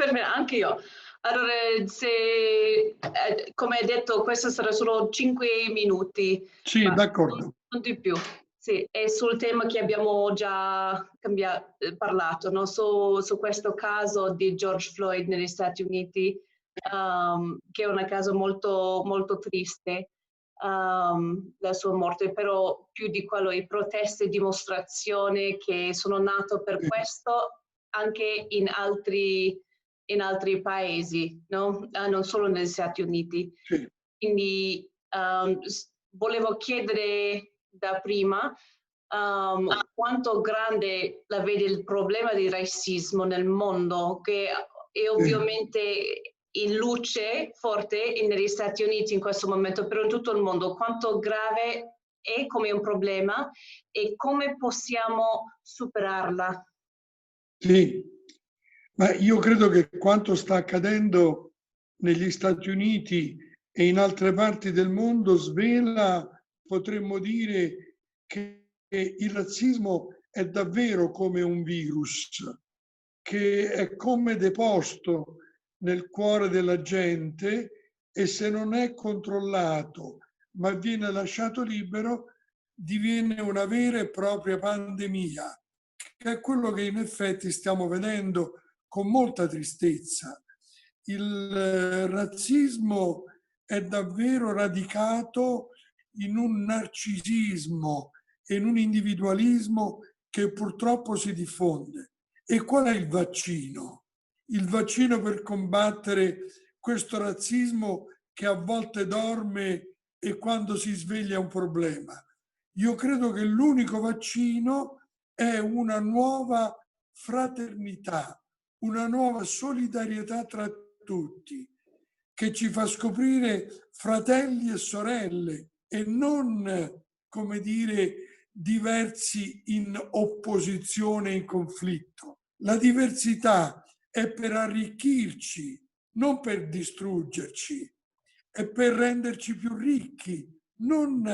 per me, anche io. Allora, se, come hai detto, questo sarà solo 5 minuti, Sì, ma d'accordo. non di più. Sì, è sul tema che abbiamo già parlato, no? Su questo caso di George Floyd negli Stati Uniti, che è un caso molto, molto triste, la sua morte, però più di quello, i proteste e dimostrazioni che sono nate per questo anche in altri paesi, no? Non solo negli Stati Uniti. Sì. Quindi volevo chiedere da prima quanto grande la vede il problema di razzismo nel mondo, che è ovviamente in luce forte negli Stati Uniti in questo momento, però in tutto il mondo, quanto grave è come un problema e come possiamo superarla. Sì, ma io credo che quanto sta accadendo negli Stati Uniti e in altre parti del mondo svela, potremmo dire, che il razzismo è davvero come un virus, che è come deposto nel cuore della gente e se non è controllato, ma viene lasciato libero, diviene una vera e propria pandemia, che è quello che in effetti stiamo vedendo con molta tristezza. Il razzismo è davvero radicato in un narcisismo e in un individualismo che purtroppo si diffonde. E qual è il vaccino? Il vaccino per combattere questo razzismo che a volte dorme e quando si sveglia è un problema. Io credo che l'unico vaccino è una nuova fraternità, una nuova solidarietà tra tutti, che ci fa scoprire fratelli e sorelle e non, come dire, diversi in opposizione e in conflitto. La diversità è per arricchirci, non per distruggerci, è per renderci più ricchi, non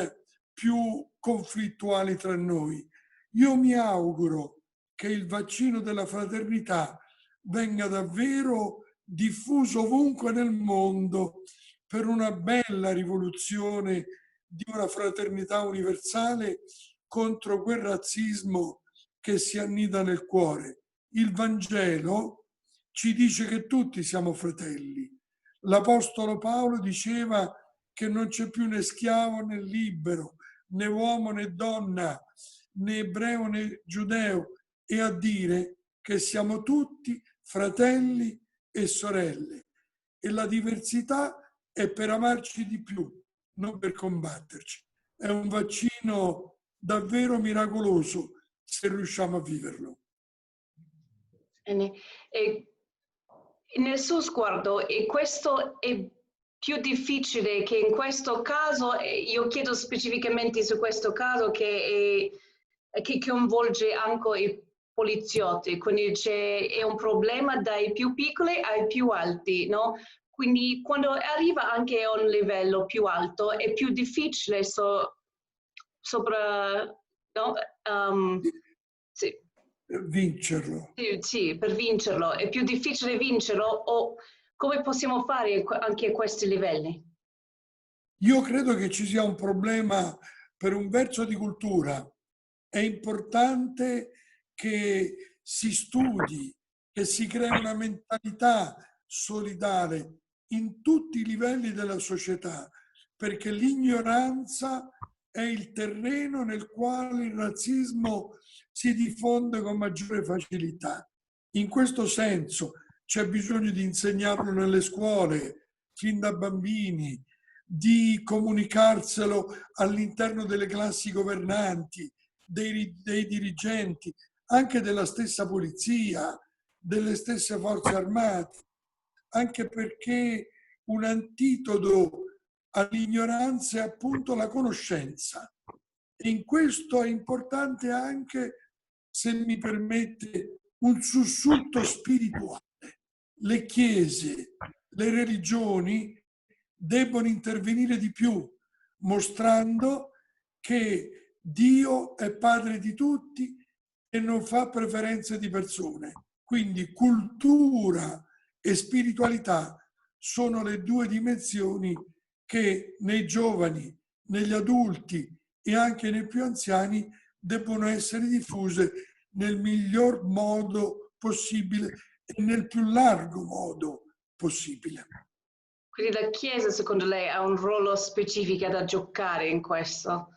più conflittuali tra noi. Io mi auguro che il vaccino della fraternità venga davvero diffuso ovunque nel mondo per una bella rivoluzione di una fraternità universale contro quel razzismo che si annida nel cuore. Il Vangelo ci dice che tutti siamo fratelli. L'Apostolo Paolo diceva che non c'è più né schiavo né libero, né uomo né donna, né ebreo né giudeo, e a dire che siamo tutti fratelli e sorelle. E la diversità è per amarci di più, non per combatterci. È un vaccino davvero miracoloso se riusciamo a viverlo. E nel suo sguardo, e questo è più difficile che in questo caso, io chiedo specificamente su questo caso che coinvolge anche i poliziotti, quindi è un problema dai più piccoli ai più alti, no? Quindi quando arriva anche a un livello più alto è più difficile no? Sì. Vincerlo. Sì, per vincerlo. È più difficile vincerlo o come possiamo fare anche a questi livelli? Io credo che ci sia un problema per un verso di cultura. È importante che si studi, che si crei una mentalità solidale in tutti i livelli della società, perché l'ignoranza è il terreno nel quale il razzismo si diffonde con maggiore facilità. In questo senso c'è bisogno di insegnarlo nelle scuole, fin da bambini, di comunicarselo all'interno delle classi governanti, dei dirigenti, anche della stessa polizia, delle stesse forze armate, anche perché un antidoto all'ignoranza è appunto la conoscenza. E in questo è importante anche, se mi permette, un sussulto spirituale. Le chiese, le religioni debbono intervenire di più, mostrando che Dio è padre di tutti e non fa preferenze di persone. Quindi cultura e spiritualità sono le due dimensioni che nei giovani, negli adulti e anche nei più anziani debbono essere diffuse nel miglior modo possibile e nel più largo modo possibile. Quindi la Chiesa, secondo lei, ha un ruolo specifico da giocare in questo?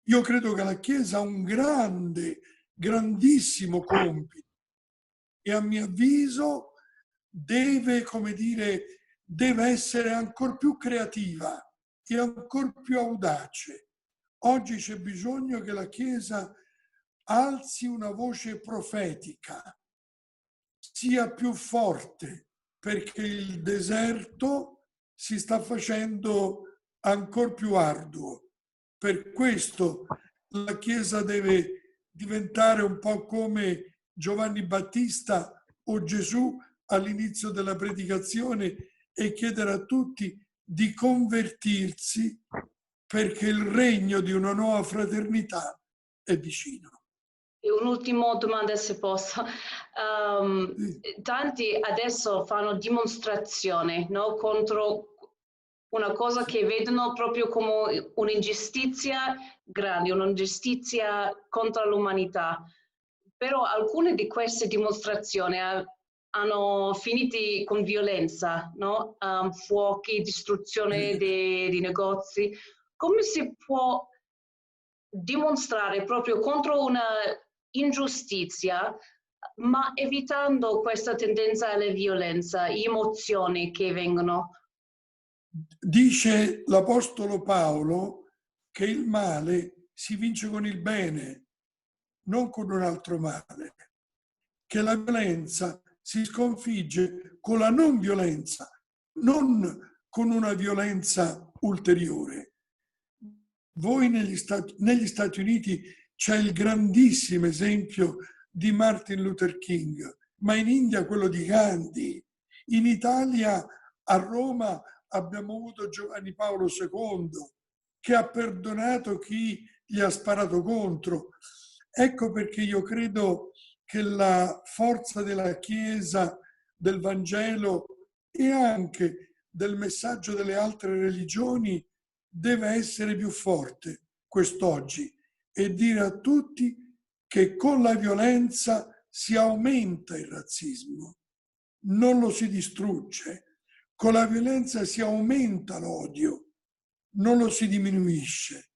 Io credo che la Chiesa ha un grandissimo compito e a mio avviso deve, come dire, deve essere ancora più creativa e ancora più audace. Oggi c'è bisogno che la Chiesa alzi una voce profetica, sia più forte, perché il deserto si sta facendo ancora più arduo. Per questo la Chiesa deve diventare un po' come Giovanni Battista o Gesù all'inizio della predicazione e chiedere a tutti di convertirsi perché il regno di una nuova fraternità è vicino. E un'ultima domanda, se posso. Tanti adesso fanno dimostrazione, no, contro una cosa che vedono proprio come un'ingiustizia grande, un'ingiustizia contro l'umanità. Però alcune di queste dimostrazioni hanno finito con violenza, no? Fuochi, distruzione di negozi. Come si può dimostrare proprio contro una ingiustizia, ma evitando questa tendenza alla violenza, emozioni che vengono? Dice l'Apostolo Paolo che il male si vince con il bene, non con un altro male, che la violenza si sconfigge con la non violenza, non con una violenza ulteriore. Voi negli Stati Uniti c'è il grandissimo esempio di Martin Luther King, ma in India quello di Gandhi. In Italia, a Roma, abbiamo avuto Giovanni Paolo II, che ha perdonato chi gli ha sparato contro. Ecco perché io credo che la forza della Chiesa, del Vangelo e anche del messaggio delle altre religioni deve essere più forte quest'oggi e dire a tutti che con la violenza si aumenta il razzismo, non lo si distrugge. Con la violenza si aumenta l'odio, non lo si diminuisce.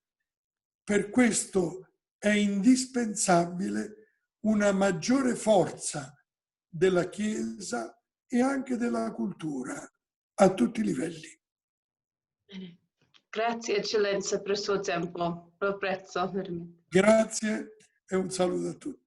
Per questo è indispensabile una maggiore forza della Chiesa e anche della cultura a tutti i livelli. Grazie Eccellenza per il suo tempo, lo apprezzo veramente. Grazie e un saluto a tutti.